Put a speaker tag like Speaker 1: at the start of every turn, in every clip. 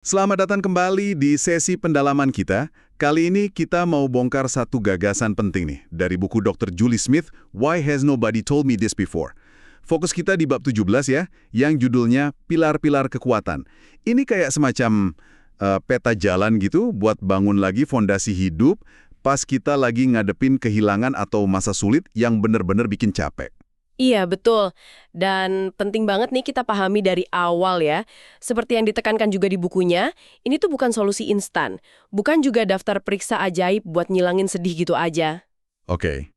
Speaker 1: Selamat datang kembali di sesi pendalaman kita. Kali ini kita mau bongkar satu gagasan penting nih dari buku Dr. Julie Smith, Why Has Nobody Told Me This Before? Fokus kita di bab 17 ya, yang judulnya Pilar-Pilar Kekuatan. Ini kayak semacam peta jalan gitu buat bangun lagi fondasi hidup pas kita lagi ngadepin kehilangan atau masa sulit yang benar-benar bikin capek.
Speaker 2: Iya, betul. Dan penting banget nih kita pahami dari awal ya. Seperti yang ditekankan juga di bukunya, ini tuh bukan solusi instan. Bukan juga daftar periksa ajaib buat ngilangin sedih gitu aja.
Speaker 1: Oke.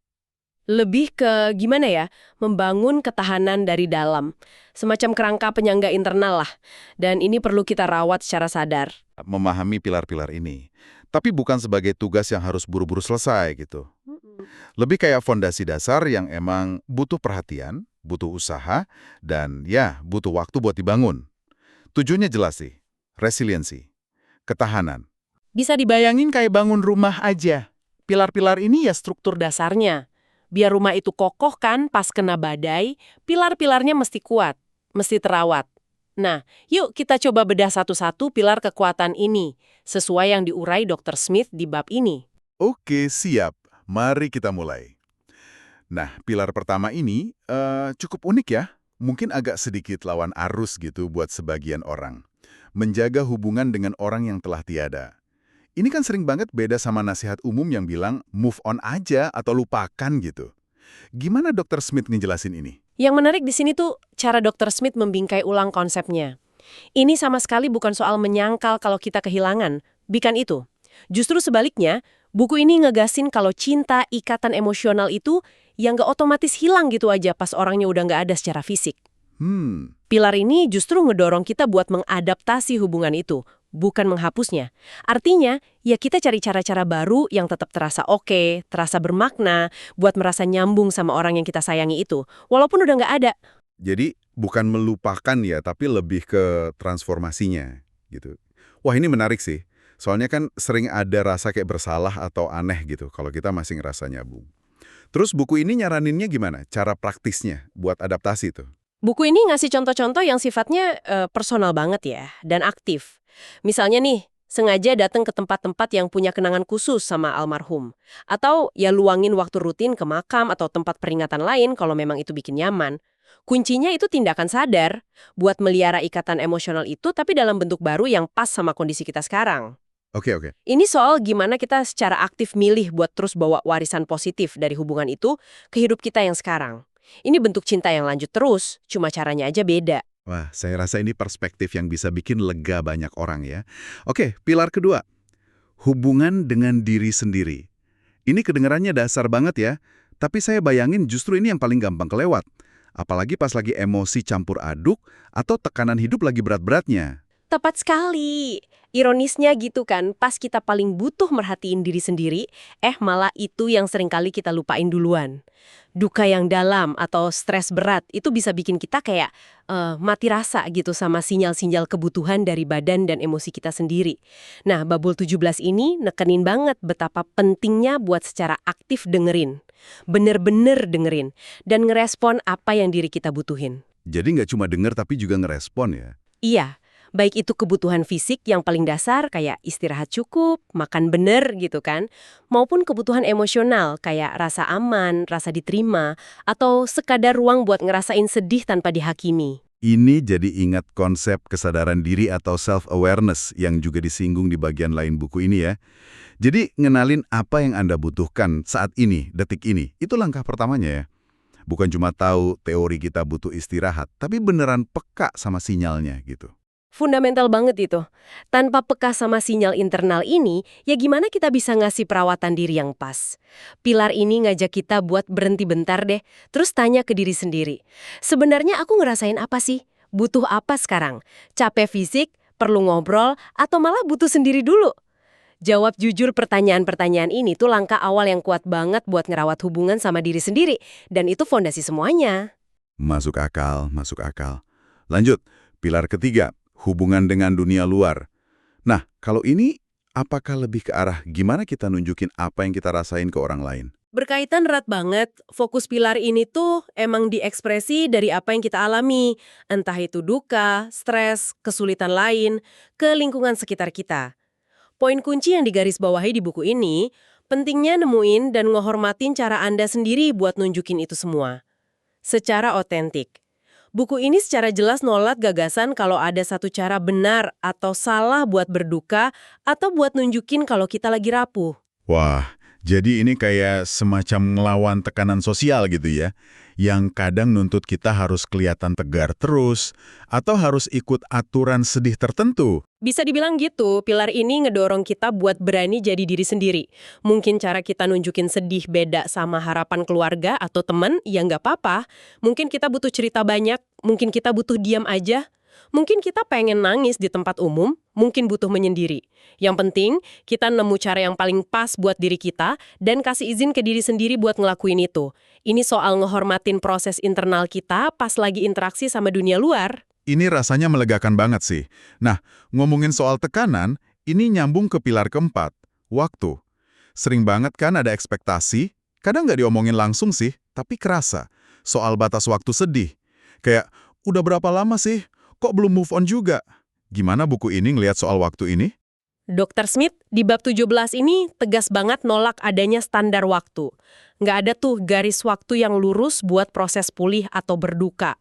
Speaker 2: Lebih ke gimana ya, membangun ketahanan dari dalam. Semacam kerangka penyangga internal lah. Dan ini perlu kita rawat secara sadar.
Speaker 1: Memahami pilar-pilar ini. Tapi bukan sebagai tugas yang harus buru-buru selesai gitu. Lebih kayak fondasi dasar yang emang butuh perhatian, butuh usaha, dan ya butuh waktu buat dibangun. Tujuannya jelas sih, resiliensi, ketahanan.
Speaker 3: Bisa dibayangin kayak bangun rumah aja. Pilar-pilar ini ya struktur
Speaker 2: Dasarnya, biar rumah itu kokoh kan pas kena badai, pilar-pilarnya mesti kuat, mesti terawat. Nah, yuk kita coba bedah satu-satu pilar kekuatan ini, sesuai yang diurai Dr. Smith di bab ini.
Speaker 1: Oke, siap. Mari kita mulai. Nah, pilar pertama ini cukup unik ya. Mungkin agak sedikit lawan arus gitu buat sebagian orang. Menjaga hubungan dengan orang yang telah tiada. Ini kan sering banget beda sama nasihat umum yang bilang move on aja atau lupakan gitu. Gimana Dr. Smith ngejelasin ini?
Speaker 2: Yang menarik di sini tuh cara Dr. Smith membingkai ulang konsepnya. Ini sama sekali bukan soal menyangkal kalau kita kehilangan, bukan itu. Justru sebaliknya, buku ini ngegasin kalau cinta, ikatan emosional itu yang nggak otomatis hilang gitu aja pas orangnya udah nggak ada secara fisik. Pilar ini justru ngedorong kita buat mengadaptasi hubungan itu, bukan menghapusnya. Artinya, ya kita cari cara-cara baru yang tetap terasa oke, terasa bermakna, buat merasa nyambung sama orang yang kita sayangi itu, walaupun udah nggak ada.
Speaker 1: Jadi bukan melupakan ya, tapi lebih ke transformasinya gitu. Wah, ini menarik sih. Soalnya kan sering ada rasa kayak bersalah atau aneh gitu kalau kita masih ngerasa nyambung. Terus buku ini nyaraninnya gimana? Cara praktisnya buat adaptasi tuh?
Speaker 2: Buku ini ngasih contoh-contoh yang sifatnya personal banget ya, dan aktif. Misalnya nih, sengaja datang ke tempat-tempat yang punya kenangan khusus sama almarhum. Atau ya luangin waktu rutin ke makam atau tempat peringatan lain kalau memang itu bikin nyaman. Kuncinya itu tindakan sadar, buat melihara ikatan emosional itu tapi dalam bentuk baru yang pas sama kondisi kita sekarang.
Speaker 1: Oke.
Speaker 2: Ini soal gimana kita secara aktif milih buat terus bawa warisan positif dari hubungan itu ke hidup kita yang sekarang. Ini bentuk cinta yang lanjut terus, cuma caranya aja beda.
Speaker 1: Wah, saya rasa ini perspektif yang bisa bikin lega banyak orang ya. Oke, pilar kedua. Hubungan dengan diri sendiri. Ini kedengarannya dasar banget ya, tapi saya bayangin justru ini yang paling gampang kelewat. Apalagi pas lagi emosi campur aduk atau tekanan hidup lagi berat-beratnya.
Speaker 2: Tepat sekali. Ironisnya gitu kan, pas kita paling butuh merhatiin diri sendiri, malah itu yang seringkali kita lupain duluan. Duka yang dalam atau stres berat itu bisa bikin kita kayak mati rasa gitu sama sinyal-sinyal kebutuhan dari badan dan emosi kita sendiri. Nah, Babul 17 ini nekenin banget betapa pentingnya buat secara aktif dengerin. Bener-bener dengerin. Dan ngerespon apa yang diri kita butuhin.
Speaker 1: Jadi nggak cuma denger tapi juga ngerespon ya.
Speaker 2: Iya. Baik itu kebutuhan fisik yang paling dasar kayak istirahat cukup, makan bener gitu kan, maupun kebutuhan emosional kayak rasa aman, rasa diterima, atau sekadar ruang buat ngerasain sedih tanpa dihakimi.
Speaker 1: Ini jadi ingat konsep kesadaran diri atau self-awareness yang juga disinggung di bagian lain buku ini ya. Jadi ngenalin apa yang Anda butuhkan saat ini, detik ini, itu langkah pertamanya ya. Bukan cuma tahu teori kita butuh istirahat, tapi beneran peka sama sinyalnya gitu.
Speaker 2: Fundamental banget itu. Tanpa peka sama sinyal internal ini, ya gimana kita bisa ngasih perawatan diri yang pas? Pilar ini ngajak kita buat berhenti bentar deh, terus tanya ke diri sendiri. Sebenarnya aku ngerasain apa sih? Butuh apa sekarang? Capek fisik? Perlu ngobrol? Atau malah butuh sendiri dulu? Jawab jujur pertanyaan-pertanyaan ini tuh langkah awal yang kuat banget buat ngerawat hubungan sama diri sendiri. Dan itu fondasi semuanya.
Speaker 1: Masuk akal, masuk akal. Lanjut, pilar ketiga. Hubungan dengan dunia luar. Nah, kalau ini apakah lebih ke arah gimana kita nunjukin apa yang kita rasain ke orang lain?
Speaker 2: Berkaitan erat banget, fokus pilar ini tuh emang diekspresi dari apa yang kita alami, entah itu duka, stres, kesulitan lain, ke lingkungan sekitar kita. Poin kunci yang digarisbawahi di buku ini, pentingnya nemuin dan ngehormatin cara Anda sendiri buat nunjukin itu semua. Secara otentik. Buku ini secara jelas nolak gagasan kalau ada satu cara benar atau salah buat berduka atau buat nunjukin kalau kita lagi rapuh.
Speaker 1: Wah, jadi ini kayak semacam ngelawan tekanan sosial gitu ya, yang kadang nuntut kita harus kelihatan tegar terus, atau harus ikut aturan sedih tertentu.
Speaker 2: Bisa dibilang gitu, pilar ini ngedorong kita buat berani jadi diri sendiri. Mungkin cara kita nunjukin sedih beda sama harapan keluarga atau teman, ya nggak apa-apa. Mungkin kita butuh cerita banyak, mungkin kita butuh diam aja. Mungkin kita pengen nangis di tempat umum, mungkin butuh menyendiri. Yang penting, kita nemu cara yang paling pas buat diri kita dan kasih izin ke diri sendiri buat ngelakuin itu. Ini soal ngehormatin proses internal kita pas lagi interaksi sama dunia luar.
Speaker 1: Ini rasanya melegakan banget sih. Nah, ngomongin soal tekanan, ini nyambung ke pilar keempat, waktu. Sering banget kan ada ekspektasi, kadang nggak diomongin langsung sih, tapi kerasa. Soal batas waktu sedih. Kayak, udah berapa lama sih? Kok belum move on juga? Gimana buku ini ngelihat soal waktu ini?
Speaker 2: Dr. Smith di bab 17 ini tegas banget nolak adanya standar waktu. Nggak ada tuh garis waktu yang lurus buat proses pulih atau berduka.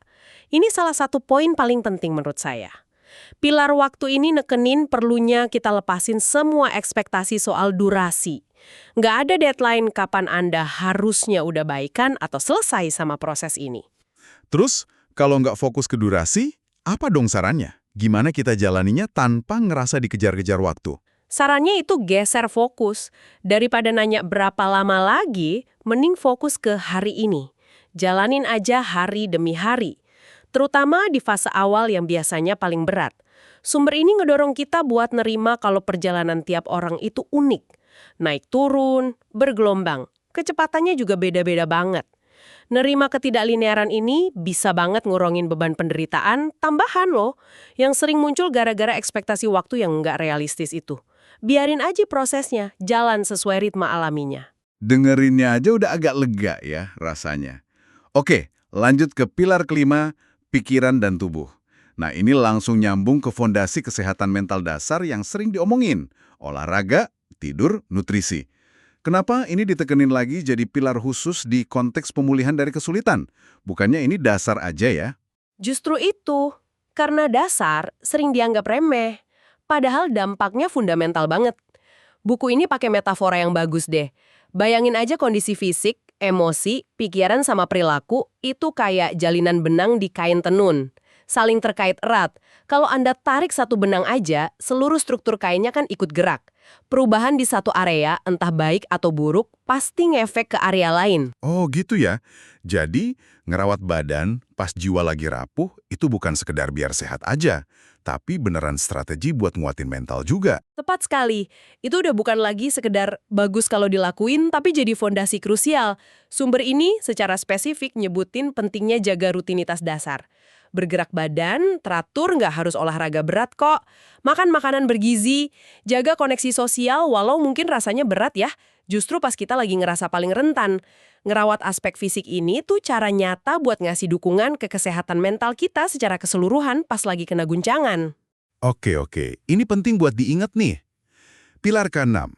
Speaker 2: Ini salah satu poin paling penting menurut saya. Pilar waktu ini nekenin perlunya kita lepasin semua ekspektasi soal durasi. Nggak ada deadline kapan Anda harusnya udah baikan atau selesai sama proses ini.
Speaker 1: Terus, kalau nggak fokus ke durasi, apa dong sarannya? Gimana kita jalaninya tanpa ngerasa dikejar-kejar waktu?
Speaker 2: Sarannya itu geser fokus. Daripada nanya berapa lama lagi, mending fokus ke hari ini. Jalanin aja hari demi hari. Terutama di fase awal yang biasanya paling berat. Sumber ini ngedorong kita buat nerima kalau perjalanan tiap orang itu unik. Naik turun, bergelombang. Kecepatannya juga beda-beda banget. Nerima ketidaklinearan ini bisa banget ngurangin beban penderitaan tambahan loh, yang sering muncul gara-gara ekspektasi waktu yang nggak realistis itu. Biarin aja prosesnya, jalan sesuai ritme alaminya.
Speaker 1: Dengerinnya aja udah agak lega ya rasanya. Oke, lanjut ke pilar kelima, pikiran dan tubuh. Nah, ini langsung nyambung ke fondasi kesehatan mental dasar yang sering diomongin. Olahraga, tidur, nutrisi. Kenapa ini ditekenin lagi jadi pilar khusus di konteks pemulihan dari kesulitan? Bukannya ini dasar aja ya?
Speaker 2: Justru itu, karena dasar sering dianggap remeh. Padahal dampaknya fundamental banget. Buku ini pakai metafora yang bagus deh. Bayangin aja kondisi fisik, emosi, pikiran sama perilaku itu kayak jalinan benang di kain tenun. Saling terkait erat. Kalau Anda tarik satu benang aja, seluruh struktur kainnya kan ikut gerak. Perubahan di satu area, entah baik atau buruk, pasti ngefek ke area lain.
Speaker 1: Oh gitu ya. Jadi, ngerawat badan pas jiwa lagi rapuh itu bukan sekedar biar sehat aja, tapi beneran strategi buat nguatin mental juga.
Speaker 2: Tepat sekali. Itu udah bukan lagi sekedar bagus kalau dilakuin, tapi jadi fondasi krusial. Sumber ini secara spesifik nyebutin pentingnya jaga rutinitas dasar. Bergerak badan, teratur nggak harus olahraga berat kok. Makan makanan bergizi, jaga koneksi sosial walau mungkin rasanya berat ya. Justru pas kita lagi ngerasa paling rentan. Ngerawat aspek fisik ini tuh cara nyata buat ngasih dukungan ke kesehatan mental kita secara keseluruhan pas lagi kena guncangan.
Speaker 1: Oke, ini penting buat diingat nih. Pilar ke-6,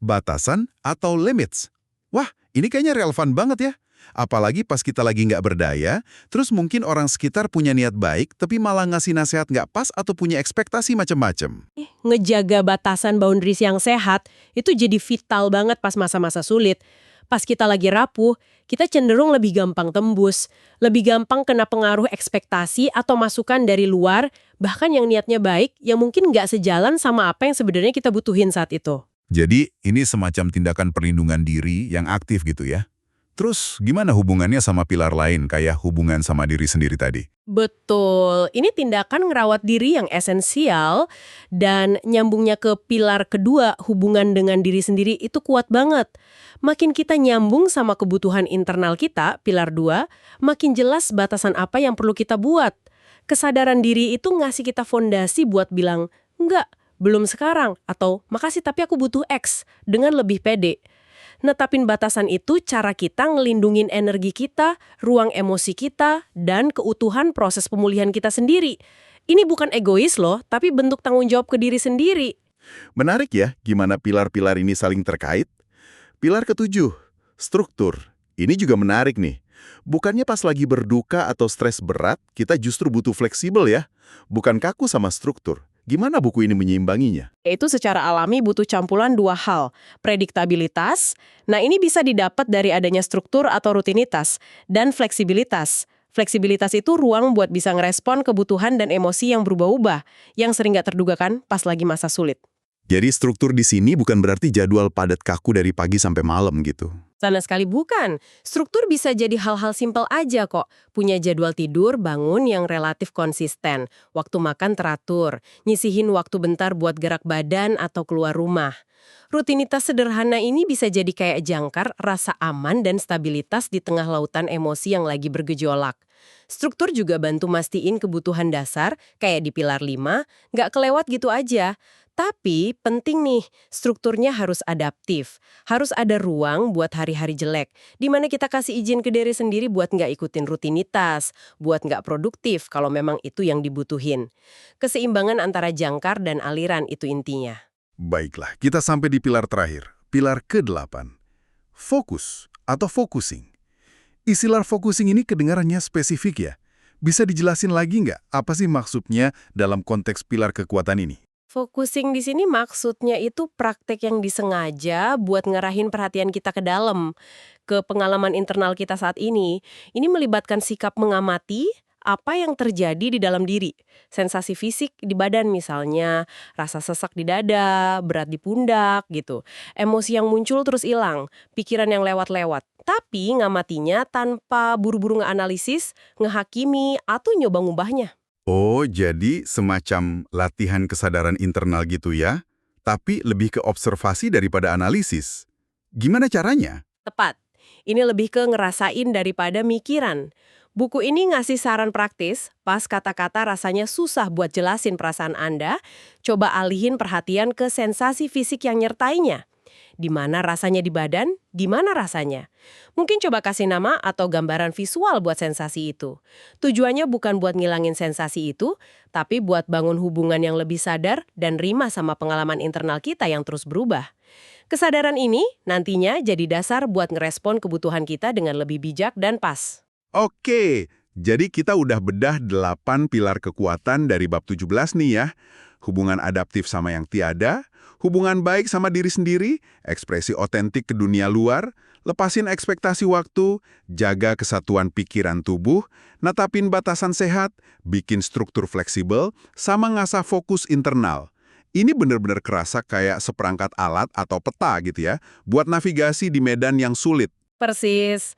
Speaker 1: batasan atau limits. Wah, ini kayaknya relevan banget ya. Apalagi pas kita lagi nggak berdaya, terus mungkin orang sekitar punya niat baik, tapi malah ngasih nasihat nggak pas atau punya ekspektasi macam-macam.
Speaker 2: Ngejaga batasan boundaries yang sehat, itu jadi vital banget pas masa-masa sulit. Pas kita lagi rapuh, kita cenderung lebih gampang tembus, lebih gampang kena pengaruh ekspektasi atau masukan dari luar, bahkan yang niatnya baik, yang mungkin nggak sejalan sama apa yang sebenarnya kita butuhin saat itu.
Speaker 1: Jadi, ini semacam tindakan perlindungan diri yang aktif gitu ya. Terus, gimana hubungannya sama pilar lain, kayak hubungan sama diri sendiri tadi?
Speaker 2: Betul, ini tindakan ngerawat diri yang esensial dan nyambungnya ke pilar kedua, hubungan dengan diri sendiri itu kuat banget. Makin kita nyambung sama kebutuhan internal kita, pilar 2, makin jelas batasan apa yang perlu kita buat. Kesadaran diri itu ngasih kita fondasi buat bilang, enggak, belum sekarang, atau makasih tapi aku butuh X, dengan lebih pede. Netapin batasan itu cara kita ngelindungin energi kita, ruang emosi kita, dan keutuhan proses pemulihan kita sendiri. Ini bukan egois loh, tapi bentuk tanggung jawab ke diri sendiri.
Speaker 1: Menarik ya, gimana pilar-pilar ini saling terkait? Pilar ketujuh, struktur. Ini juga menarik nih. Bukannya pas lagi berduka atau stres berat, kita justru butuh fleksibel ya? Bukan kaku sama struktur. Gimana buku ini menyeimbanginya?
Speaker 2: Yaitu secara alami butuh campuran dua hal, prediktabilitas, nah ini bisa didapat dari adanya struktur atau rutinitas, dan fleksibilitas. Fleksibilitas itu ruang buat bisa ngerespon kebutuhan dan emosi yang berubah-ubah, yang sering nggak terduga kan pas lagi masa sulit.
Speaker 1: Jadi struktur di sini bukan berarti jadwal padat kaku dari pagi sampai malam gitu.
Speaker 2: Sama sekali bukan. Struktur bisa jadi hal-hal simpel aja kok. Punya jadwal tidur, bangun yang relatif konsisten. Waktu makan teratur. Nyisihin waktu bentar buat gerak badan atau keluar rumah. Rutinitas sederhana ini bisa jadi kayak jangkar, rasa aman dan stabilitas di tengah lautan emosi yang lagi bergejolak. Struktur juga bantu mastiin kebutuhan dasar, kayak di pilar 5, nggak kelewat gitu aja. Tapi penting nih, strukturnya harus adaptif. Harus ada ruang buat hari-hari jelek, di mana kita kasih izin ke diri sendiri buat nggak ikutin rutinitas, buat nggak produktif kalau memang itu yang dibutuhin. Keseimbangan antara jangkar dan aliran itu intinya.
Speaker 1: Baiklah, kita sampai di pilar terakhir. Pilar ke-8. Fokus atau focusing. Istilah focusing ini kedengarannya spesifik ya. Bisa dijelasin lagi nggak apa sih maksudnya dalam konteks pilar kekuatan ini?
Speaker 2: Focusing di sini maksudnya itu praktek yang disengaja buat ngarahin perhatian kita ke dalam, ke pengalaman internal kita saat ini. Ini melibatkan sikap mengamati apa yang terjadi di dalam diri. Sensasi fisik di badan misalnya, rasa sesak di dada, berat di pundak gitu. Emosi yang muncul terus hilang, pikiran yang lewat-lewat. Tapi ngamatinya tanpa buru-buru ngeanalisis, ngehakimi, atau nyoba ngubahnya.
Speaker 1: Oh, jadi semacam latihan kesadaran internal gitu ya? Tapi lebih ke observasi daripada analisis. Gimana caranya?
Speaker 2: Tepat. Ini lebih ke ngerasain daripada mikiran. Buku ini ngasih saran praktis, pas kata-kata rasanya susah buat jelasin perasaan Anda, coba alihin perhatian ke sensasi fisik yang nyertainya. Di mana rasanya di badan, di mana rasanya. Mungkin coba kasih nama atau gambaran visual buat sensasi itu. Tujuannya bukan buat ngilangin sensasi itu, tapi buat bangun hubungan yang lebih sadar dan rima sama pengalaman internal kita yang terus berubah. Kesadaran ini nantinya jadi dasar buat ngerespon kebutuhan kita dengan lebih bijak dan pas.
Speaker 1: Oke, jadi kita udah bedah 8 pilar kekuatan dari bab 17 nih ya. Hubungan adaptif sama yang tiada, hubungan baik sama diri sendiri, ekspresi otentik ke dunia luar, lepasin ekspektasi waktu, jaga kesatuan pikiran tubuh, natapin batasan sehat, bikin struktur fleksibel, sama ngasah fokus internal. Ini benar-benar kerasa kayak seperangkat alat atau peta gitu ya, buat navigasi di medan yang sulit.
Speaker 2: Persis.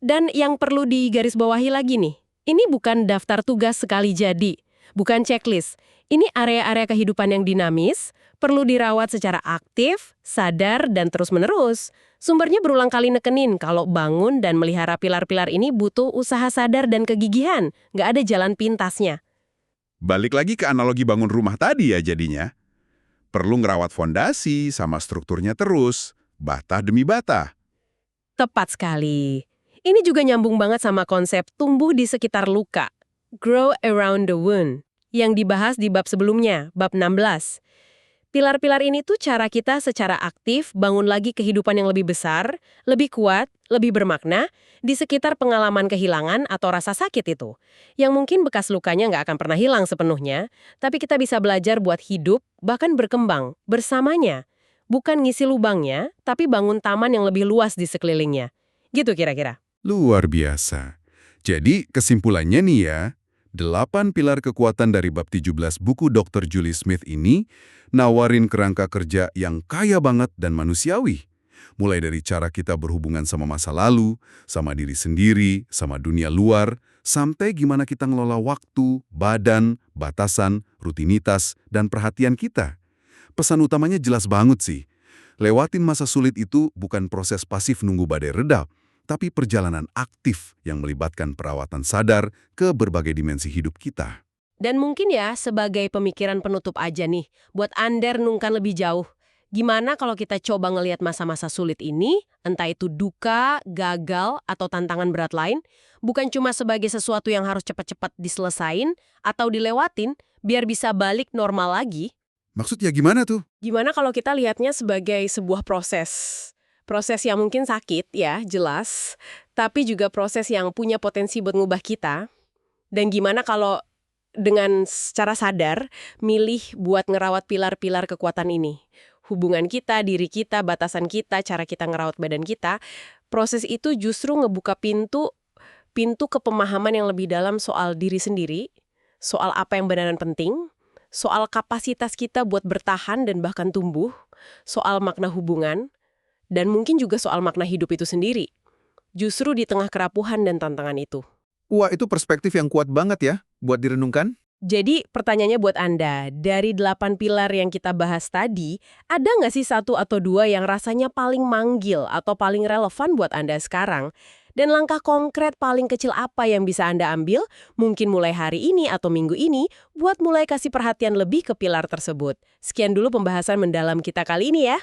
Speaker 2: Dan yang perlu digarisbawahi lagi nih, ini bukan daftar tugas sekali jadi, bukan checklist. Ini area-area kehidupan yang dinamis, perlu dirawat secara aktif, sadar, dan terus-menerus. Sumbernya berulang kali nekenin kalau bangun dan melihara pilar-pilar ini butuh usaha sadar dan kegigihan, nggak ada jalan pintasnya.
Speaker 1: Balik lagi ke analogi bangun rumah tadi ya jadinya. Perlu ngerawat fondasi sama strukturnya terus, bata demi bata.
Speaker 2: Tepat sekali. Ini juga nyambung banget sama konsep tumbuh di sekitar luka, grow around the wound, yang dibahas di bab sebelumnya, bab 16. Pilar-pilar ini tuh cara kita secara aktif bangun lagi kehidupan yang lebih besar, lebih kuat, lebih bermakna, di sekitar pengalaman kehilangan atau rasa sakit itu. Yang mungkin bekas lukanya nggak akan pernah hilang sepenuhnya, tapi kita bisa belajar buat hidup, bahkan berkembang, bersamanya. Bukan ngisi lubangnya, tapi bangun taman yang lebih luas di sekelilingnya. Gitu kira-kira.
Speaker 1: Luar biasa. Jadi kesimpulannya nih ya, 8 pilar kekuatan dari bab 17 buku Dr. Julie Smith ini nawarin kerangka kerja yang kaya banget dan manusiawi. Mulai dari cara kita berhubungan sama masa lalu, sama diri sendiri, sama dunia luar, sampai gimana kita ngelola waktu, badan, batasan, rutinitas, dan perhatian kita. Pesan utamanya jelas banget sih. Lewatin masa sulit itu bukan proses pasif nunggu badai reda, tapi perjalanan aktif yang melibatkan perawatan sadar ke berbagai dimensi hidup kita.
Speaker 2: Dan mungkin ya, sebagai pemikiran penutup aja nih, buat Anda renungkan lebih jauh. Gimana kalau kita coba ngelihat masa-masa sulit ini, entah itu duka, gagal, atau tantangan berat lain, bukan cuma sebagai sesuatu yang harus cepat-cepat diselesain atau dilewatin, biar bisa balik normal lagi.
Speaker 1: Maksudnya gimana tuh?
Speaker 2: Gimana kalau kita lihatnya sebagai sebuah proses? Proses yang mungkin sakit, ya, jelas. Tapi juga proses yang punya potensi buat ngubah kita. Dan gimana kalau dengan secara sadar, milih buat ngerawat pilar-pilar kekuatan ini. Hubungan kita, diri kita, batasan kita, cara kita ngerawat badan kita. Proses itu justru ngebuka pintu ke pemahaman yang lebih dalam soal diri sendiri, soal apa yang beneran penting, soal kapasitas kita buat bertahan dan bahkan tumbuh, soal makna hubungan, dan mungkin juga soal makna hidup itu sendiri. Justru di tengah kerapuhan dan tantangan itu.
Speaker 4: Wah, itu perspektif yang kuat banget ya, buat direnungkan.
Speaker 2: Jadi pertanyaannya buat Anda, dari 8 pilar yang kita bahas tadi, ada nggak sih 1 atau 2 yang rasanya paling manggil atau paling relevan buat Anda sekarang? Dan langkah konkret paling kecil apa yang bisa Anda ambil, mungkin mulai hari ini atau minggu ini, buat mulai kasih perhatian lebih ke pilar tersebut? Sekian dulu pembahasan mendalam kita kali ini ya.